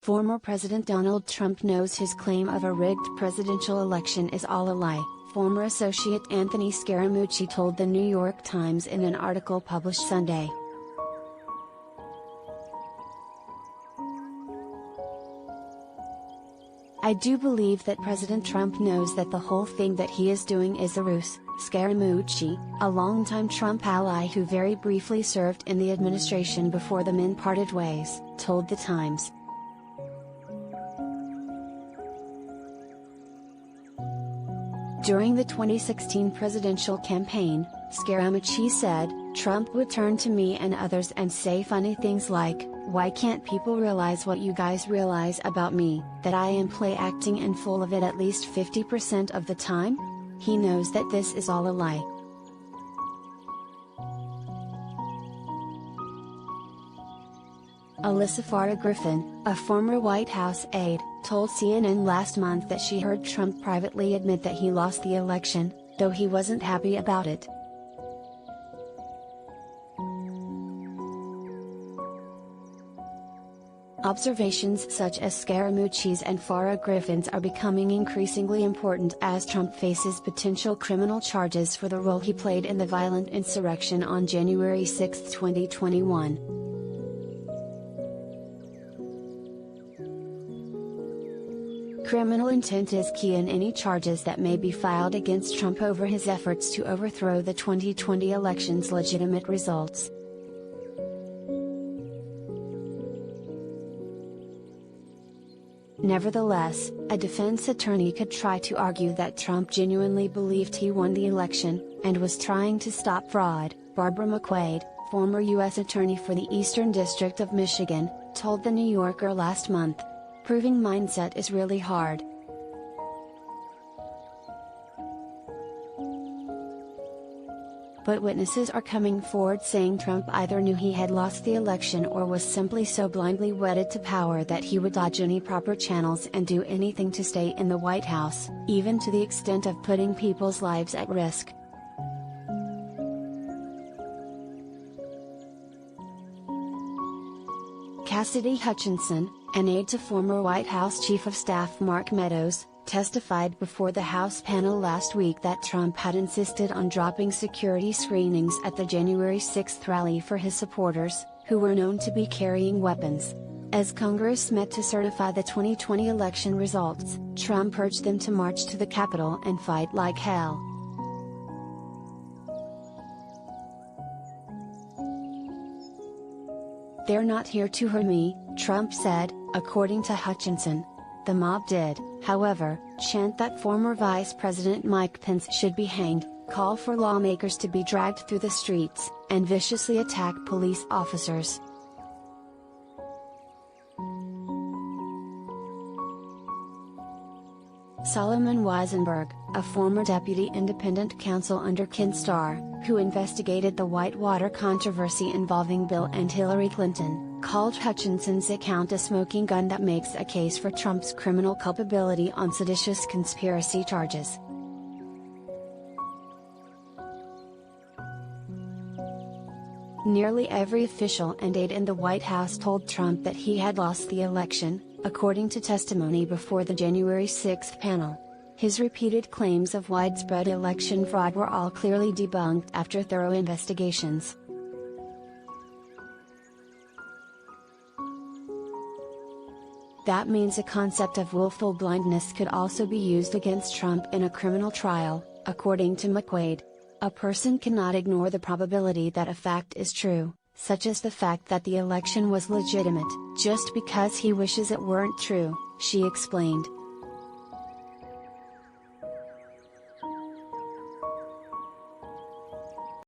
Former President Donald Trump knows his claim of a rigged presidential election is all a lie, former associate Anthony Scaramucci told the New York Times in an article published Sunday. "I do believe that President Trump knows that the whole thing that he is doing is a ruse," Scaraamucci, a longtime Trump ally who very briefly served in the administration before the men parted ways, told The Times. During the 2016 presidential campaign, Scaraamucci said, "Trump would turn to me and others and say funny things like, 'Why can't people realize what you guys realize about me, that I am play acting and full of it at least 50% of the time?' He knows that this is all a lie." Alyssa Farah Griffin, a former White House aide, told CNN last month that she heard Trump privately admit that he lost the election, though he wasn't happy about it. Observations such as Scaraamucci's and Farah Griffin's are becoming increasingly important as Trump faces potential criminal charges for the role he played in the violent insurrection on January 6, 2021. Criminal intent is key in any charges that may be filed against Trump over his efforts to overthrow the 2020 election's legitimate results. Nevertheless, a defense attorney could try to argue that Trump genuinely believed he won the election, and was trying to stop fraud, Barbara McQuaid, former U.S. Attorney for the Eastern District of Michigan, told The New Yorker last month. "Proving mindset is really hard. But witnesses are coming forward saying Trump either knew he had lost the election or was simply so blindly wedded to power that he would dodge any proper channels and do anything to stay in the White House, even to the extent of putting people's lives at risk." Cassidy Hutchinson, an aide to former White House Chief of Staff Mark Meadows, testified before the House panel last week that Trump had insisted on dropping security screenings at the January 6 rally for his supporters, who were known to be carrying weapons. As Congress met to certify the 2020 election results, Trump urged them to march to the Capitol and fight like hell. "They're not here to hurt me," Trump said, according to Hutchinson. The mob did, however, chant that former Vice President Mike Pence should be hanged, call for lawmakers to be dragged through the streets, and viciously attack police officers. Solomon Weisenberg, a former deputy independent counsel under Ken Starr, who investigated the Whitewater controversy involving Bill and Hillary Clinton, called Hutchinson's account a smoking gun that makes a case for Trump's criminal culpability on seditious conspiracy charges. Nearly every official and aide in the White House told Trump that he had lost the election, according to testimony before the January 6 panel. His repeated claims of widespread election fraud were all clearly debunked after thorough investigations. That means a concept of willful blindness could also be used against Trump in a criminal trial, according to McQuaid. A person cannot ignore the probability that a fact is true, such as the fact that the election was legitimate, just because he wishes it weren't true, she explained.